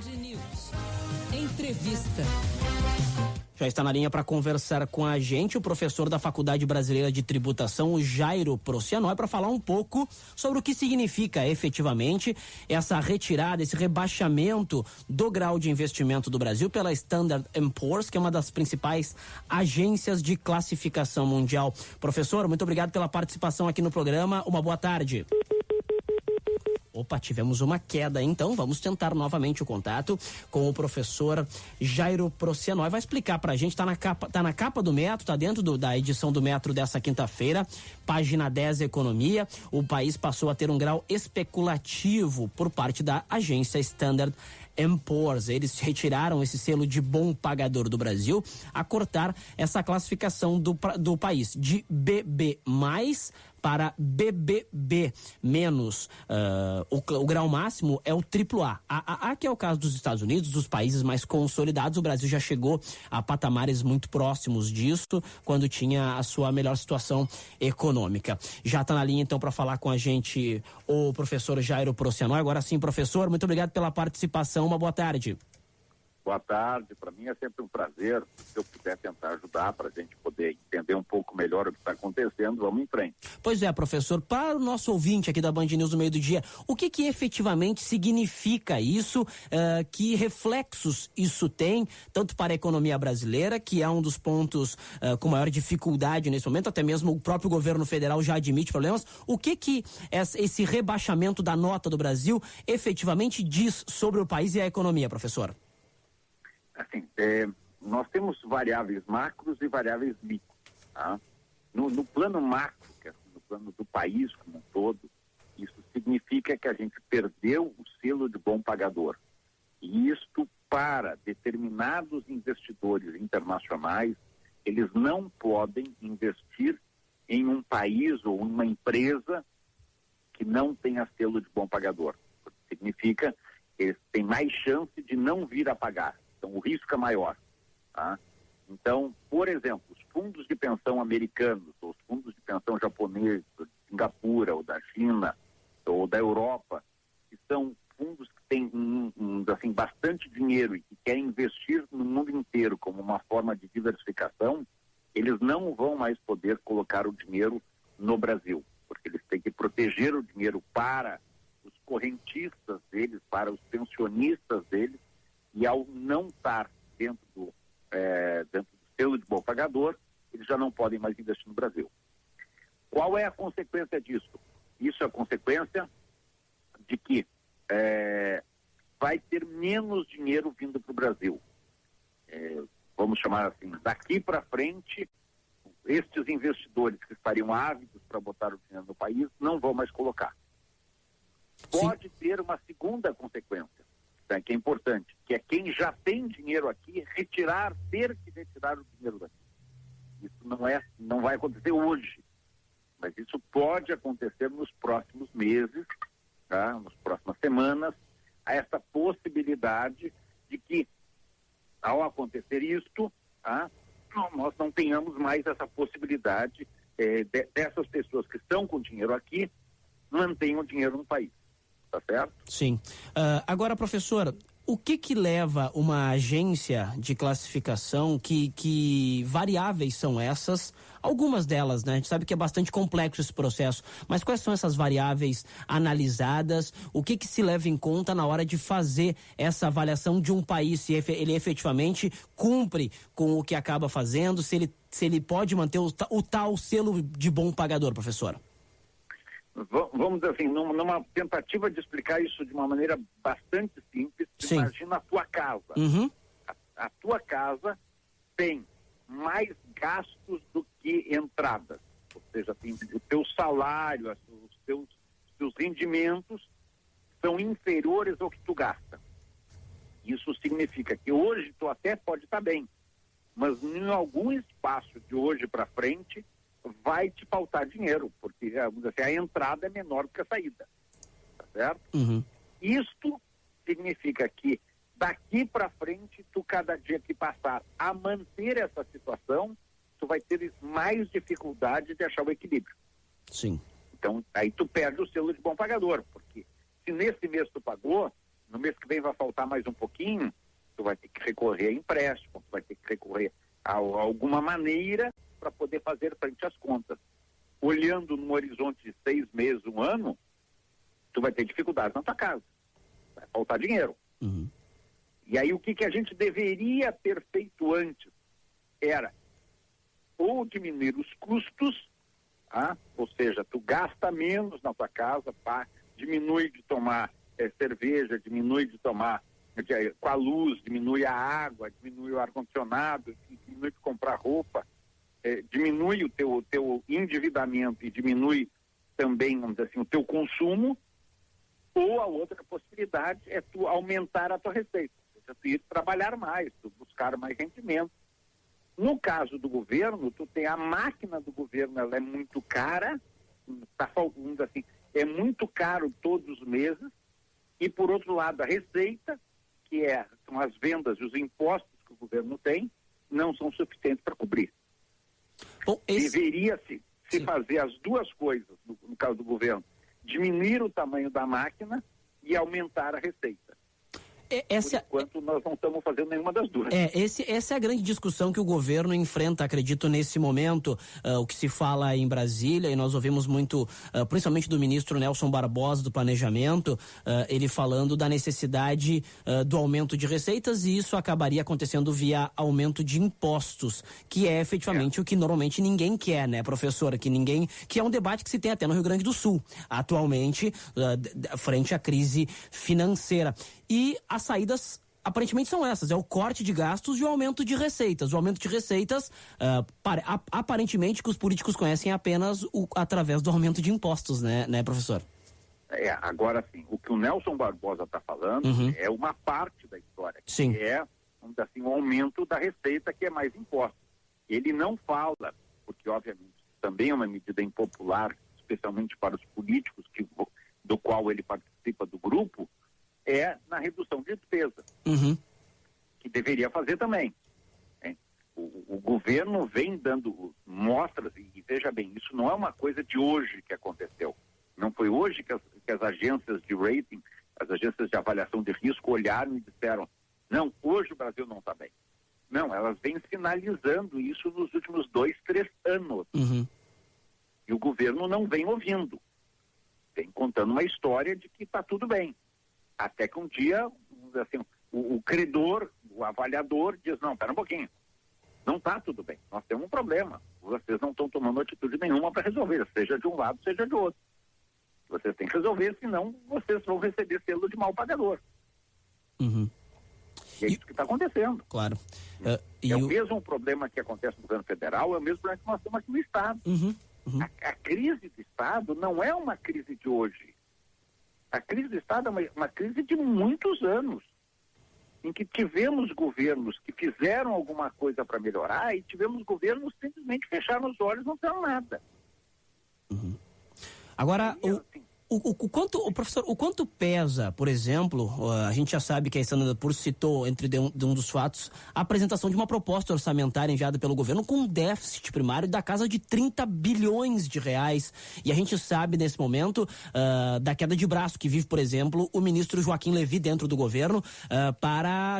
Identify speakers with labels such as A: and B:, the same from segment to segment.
A: News. Entrevista.
B: Já está na linha para conversar com a gente o professor da Faculdade Brasileira de Tributação, o Jairo Procyanói, para falar um pouco sobre o que significa efetivamente essa retirada, esse rebaixamento do grau de investimento do Brasil pela Standard & Poor's, que é uma das principais agências de classificação mundial. Professor, muito obrigado pela participação aqui no programa. Uma boa tarde. Opa, tivemos uma queda, então vamos tentar novamente o contato com o professor Jairo Procyanói. Vai explicar pra gente, tá na capa do Metro, tá dentro da edição do Metro dessa quinta-feira, página 10, Economia. O país passou a ter um grau especulativo por parte da agência Standard & Poor's. Eles retiraram esse selo de bom pagador do Brasil a cortar essa classificação do país de BB+, para BBB menos. O grau máximo é o AAA. A que é o caso dos Estados Unidos, dos países mais consolidados. O Brasil já chegou a patamares muito próximos disso, quando tinha a sua melhor situação econômica. Já está na linha, então, para falar com a gente o professor Jairo Procyanói. Agora sim, professor, muito obrigado pela participação. Uma boa tarde.
C: Boa tarde, para mim é sempre um prazer, se eu puder tentar ajudar para a gente poder entender um pouco melhor o que está acontecendo, vamos em frente.
B: Pois é, professor, para o nosso ouvinte aqui da Band News no meio do dia, o que efetivamente significa isso, que reflexos isso tem, tanto para a economia brasileira, que é um dos pontos com maior dificuldade nesse momento, até mesmo o próprio governo federal já admite problemas, o que esse rebaixamento da nota do Brasil efetivamente diz sobre o país e a economia, professor?
C: Assim, nós temos variáveis macros e variáveis micros, tá? No plano macro, que é no plano do país como um todo, isso significa que a gente perdeu o selo de bom pagador. E isto, para determinados investidores internacionais, eles não podem investir em um país ou uma empresa que não tenha selo de bom pagador. Significa que eles têm mais chance de não vir a pagar. Então, o risco é maior. Tá? Então, por exemplo, os fundos de pensão americanos, ou os fundos de pensão japoneses, de Singapura, ou da China, ou da Europa, que são fundos que têm assim, bastante dinheiro e que querem investir no mundo inteiro como uma forma de diversificação, eles não vão mais poder colocar o dinheiro no Brasil, porque eles têm que proteger o dinheiro para os correntistas deles, para os pensionistas deles, e ao não estar dentro do selo de bom pagador, eles já não podem mais investir no Brasil. Qual é a consequência disso? Isso é a consequência de que vai ter menos dinheiro vindo para o Brasil. Vamos chamar assim, daqui para frente, estes investidores que estariam ávidos para botar o dinheiro no país não vão mais colocar. Pode ter uma segunda consequência, que é importante, que é quem já tem dinheiro aqui ter que retirar o dinheiro daqui. Isso não vai acontecer hoje, mas isso pode acontecer nos próximos meses, tá? Nas próximas semanas, há essa possibilidade de que, ao acontecer isto, tá? Nós não tenhamos mais essa possibilidade dessas pessoas que estão com dinheiro aqui mantenham o dinheiro no país. Tá certo?
B: Sim. Agora, professor, o que leva uma agência de classificação, que variáveis são essas? Algumas delas, né? A gente sabe que é bastante complexo esse processo, mas quais são essas variáveis analisadas? O que se leva em conta na hora de fazer essa avaliação de um país, se ele efetivamente cumpre com o que acaba fazendo, se ele pode manter o tal selo de bom pagador, professor?
C: Vamos dizer assim, numa tentativa de explicar isso de uma maneira bastante simples, imagina a tua casa.
B: Uhum.
C: A tua casa tem mais gastos do que entradas. Ou seja, tem o teu salário, os teus rendimentos são inferiores ao que tu gasta. Isso significa que hoje tu até pode estar bem, mas em algum espaço de hoje para frente vai te faltar dinheiro, porque a entrada é menor do que a saída, tá certo?
B: Uhum.
C: Isto significa que daqui para frente, tu cada dia que passar a manter essa situação, tu vai ter mais dificuldade de achar o equilíbrio.
B: Sim.
C: Então, aí tu perde o selo de bom pagador, porque se nesse mês tu pagou, no mês que vem vai faltar mais um pouquinho, tu vai ter que recorrer a empréstimo, tu vai ter que recorrer a alguma maneira para poder fazer frente às contas. Olhando no horizonte de 6 meses, 1 ano, tu vai ter dificuldade na tua casa. Vai faltar dinheiro.
B: Uhum.
C: E aí o que a gente deveria ter feito antes era ou diminuir os custos, ou seja, tu gasta menos na tua casa, diminui de tomar cerveja, diminui de tomar com a luz, diminui a água, diminui o ar-condicionado, diminui de comprar roupa, diminui o teu endividamento e diminui também, vamos dizer assim, o teu consumo. Ou a outra possibilidade é tu aumentar a tua receita, ou seja, tu ir trabalhar mais, tu buscar mais rendimento. No caso do governo, tu tem a máquina do governo, ela é muito cara, assim, é muito caro todos os meses, e por outro lado a receita, que são as vendas e os impostos que o governo tem, não são suficientes para cobrir.
B: Bom,
C: Deveria-se fazer as duas coisas, no caso do governo, diminuir o tamanho da máquina e aumentar a receita. Por enquanto, nós não estamos fazendo nenhuma das duas.
B: Essa é a grande discussão que o governo enfrenta, acredito, nesse momento, o que se fala em Brasília, e nós ouvimos muito, principalmente do ministro Nelson Barbosa, do Planejamento, ele falando da necessidade do aumento de receitas, e isso acabaria acontecendo via aumento de impostos, que é efetivamente o que normalmente ninguém quer, né, professora? Que é um debate que se tem até no Rio Grande do Sul, atualmente, frente à crise financeira. E as saídas aparentemente são essas, é o corte de gastos e o aumento de receitas. O aumento de receitas, aparentemente, que os políticos conhecem apenas através do aumento de impostos, né, professor?
C: Agora sim, o que o Nelson Barbosa está falando é uma parte da história, que
B: Sim.
C: vamos dizer assim, o aumento da receita, que é mais impostos. Ele não fala, porque obviamente também é uma medida impopular, especialmente para os políticos do qual ele participa do grupo, na redução de despesa, que deveria fazer também. O governo vem dando mostras, e veja bem, isso não é uma coisa de hoje que aconteceu. Não foi hoje que as agências de rating, as agências de avaliação de risco olharam e disseram, não, hoje o Brasil não está bem. Não, elas vêm sinalizando isso nos últimos 2, 3 anos. E o governo não vem ouvindo. Vem contando uma história de que está tudo bem. Até que um dia, assim, o credor, o avaliador diz, não, espera um pouquinho, não está tudo bem, nós temos um problema, vocês não estão tomando atitude nenhuma para resolver, seja de um lado, seja de outro. Vocês têm que resolver, senão vocês vão receber selo de mal pagador. E é isso que está acontecendo.
B: Claro.
C: O mesmo problema que acontece no governo federal, é o mesmo problema que nós temos aqui no Estado. A crise do Estado não é uma crise de hoje. A crise do Estado é uma crise de muitos anos, em que tivemos governos que fizeram alguma coisa para melhorar e tivemos governos que simplesmente fecharam os olhos e não fizeram nada.
B: Agora, professor, o quanto pesa, por exemplo, a gente já sabe que a Standard Poor's citou entre um dos fatos a apresentação de uma proposta orçamentária enviada pelo governo com um déficit primário da casa de 30 bilhões de reais. E a gente sabe nesse momento da queda de braço que vive, por exemplo, o ministro Joaquim Levy dentro do governo,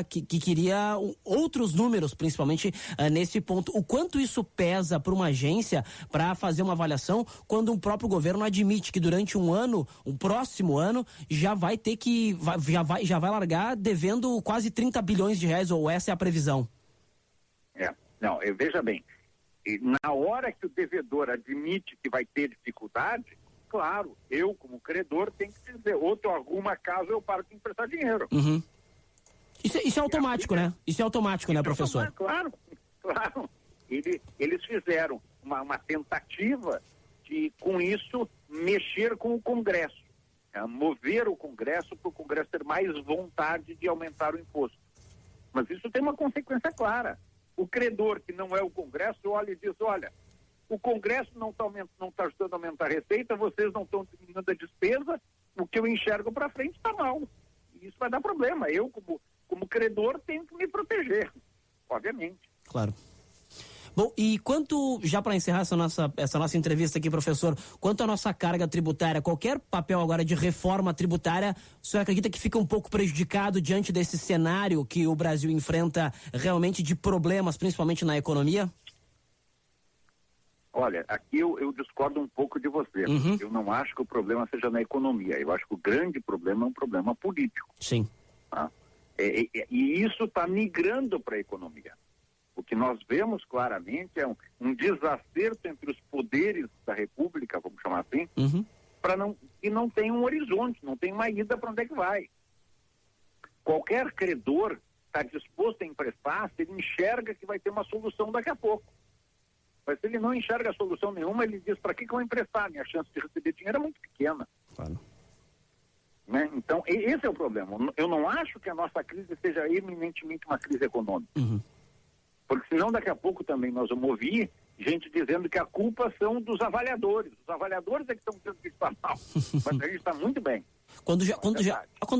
B: que queria outros números, principalmente nesse ponto. O quanto isso pesa para uma agência para fazer uma avaliação quando o próprio governo admite que durante o próximo ano, já vai ter que, já vai largar devendo quase 30 bilhões de reais, ou essa é a previsão?
C: Veja bem, na hora que o devedor admite que vai ter dificuldade, claro, eu como credor tenho que dizer, ou tu arruma a casa ou eu paro de emprestar dinheiro.
B: Isso é automático, né? Isso é automático, né, professor?
C: Claro. Eles fizeram uma tentativa de, com isso, mexer com o Congresso, mover o Congresso para o Congresso ter mais vontade de aumentar o imposto. Mas isso tem uma consequência clara. O credor, que não é o Congresso, olha e diz, olha, o Congresso não está ajudando a aumentar a receita, vocês não estão diminuindo a despesa, o que eu enxergo para frente está mal. E isso vai dar problema. Eu, como credor, tenho que me proteger, obviamente.
B: Claro. Bom, e quanto, já para encerrar essa nossa entrevista aqui, professor, quanto à nossa carga tributária, qualquer papel agora de reforma tributária, o senhor acredita que fica um pouco prejudicado diante desse cenário que o Brasil enfrenta realmente de problemas, principalmente na economia?
C: Olha, aqui eu discordo um pouco de você. Eu não acho que o problema seja na economia. Eu acho que o grande problema é um problema político.
B: Sim.
C: Tá? E isso está migrando para a economia. O que nós vemos claramente é um desacerto entre os poderes da República, vamos chamar assim, e não tem um horizonte, não tem uma ida para onde é que vai. Qualquer credor está disposto a emprestar se ele enxerga que vai ter uma solução daqui a pouco. Mas se ele não enxerga solução nenhuma, ele diz, para que eu vou emprestar? Minha chance de receber dinheiro é muito pequena.
B: Claro.
C: Né? Então, esse é o problema. Eu não acho que a nossa crise seja eminentemente uma crise econômica. Porque senão daqui a pouco também nós vamos ouvir gente dizendo que a culpa são dos avaliadores. Os avaliadores é que estão dizendo que está mal. Mas a gente está muito bem.
B: Quando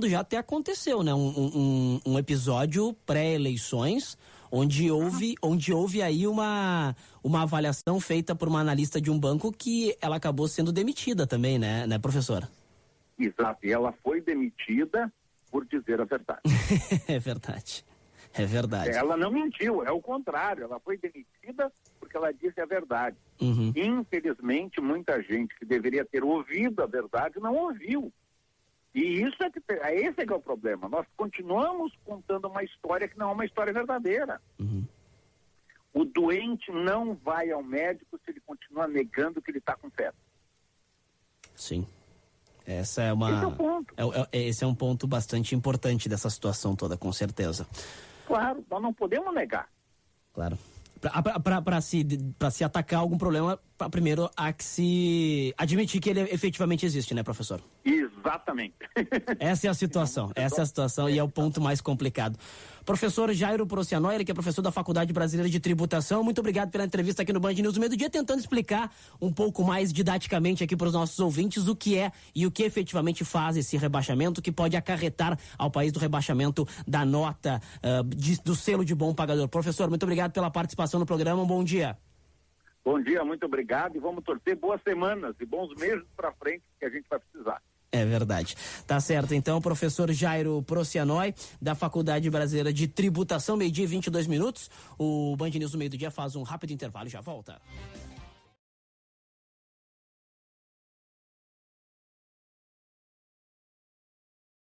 B: já até aconteceu, né? Um episódio pré-eleições onde houve aí uma avaliação feita por uma analista de um banco que ela acabou sendo demitida também, né, professora?
C: Exato. E ela foi demitida por dizer a verdade.
B: É verdade. É verdade.
C: Ela não mentiu, é o contrário. Ela foi demitida porque ela disse a verdade. Infelizmente, muita gente que deveria ter ouvido a verdade não ouviu. E esse é que é o problema. Nós continuamos contando uma história que não é uma história verdadeira. O doente não vai ao médico se ele continua negando que ele está com febre.
B: Sim.
C: Esse é o ponto.
B: Esse é um ponto bastante importante dessa situação toda, com certeza.
C: Claro, nós não podemos negar.
B: Claro. Para se atacar algum problema, primeiro há que se admitir que ele efetivamente existe, né, professor?
C: Exatamente.
B: Essa é a situação, e é o ponto mais complicado. Professor Jairo Procianoi, ele que é professor da Faculdade Brasileira de Tributação, muito obrigado pela entrevista aqui no Band News do Meio do Dia, tentando explicar um pouco mais didaticamente aqui para os nossos ouvintes o que é e o que efetivamente faz esse rebaixamento, que pode acarretar ao país do rebaixamento da nota do selo de bom pagador. Professor, muito obrigado pela participação no programa, um bom dia.
C: Bom dia, muito obrigado e vamos torcer boas semanas e bons meses para frente que a gente vai precisar.
B: É verdade. Tá certo, então, professor Jairo Procianoi, da Faculdade Brasileira de Tributação, 12:22. O Band News do Meio do Dia faz um rápido intervalo e já volta.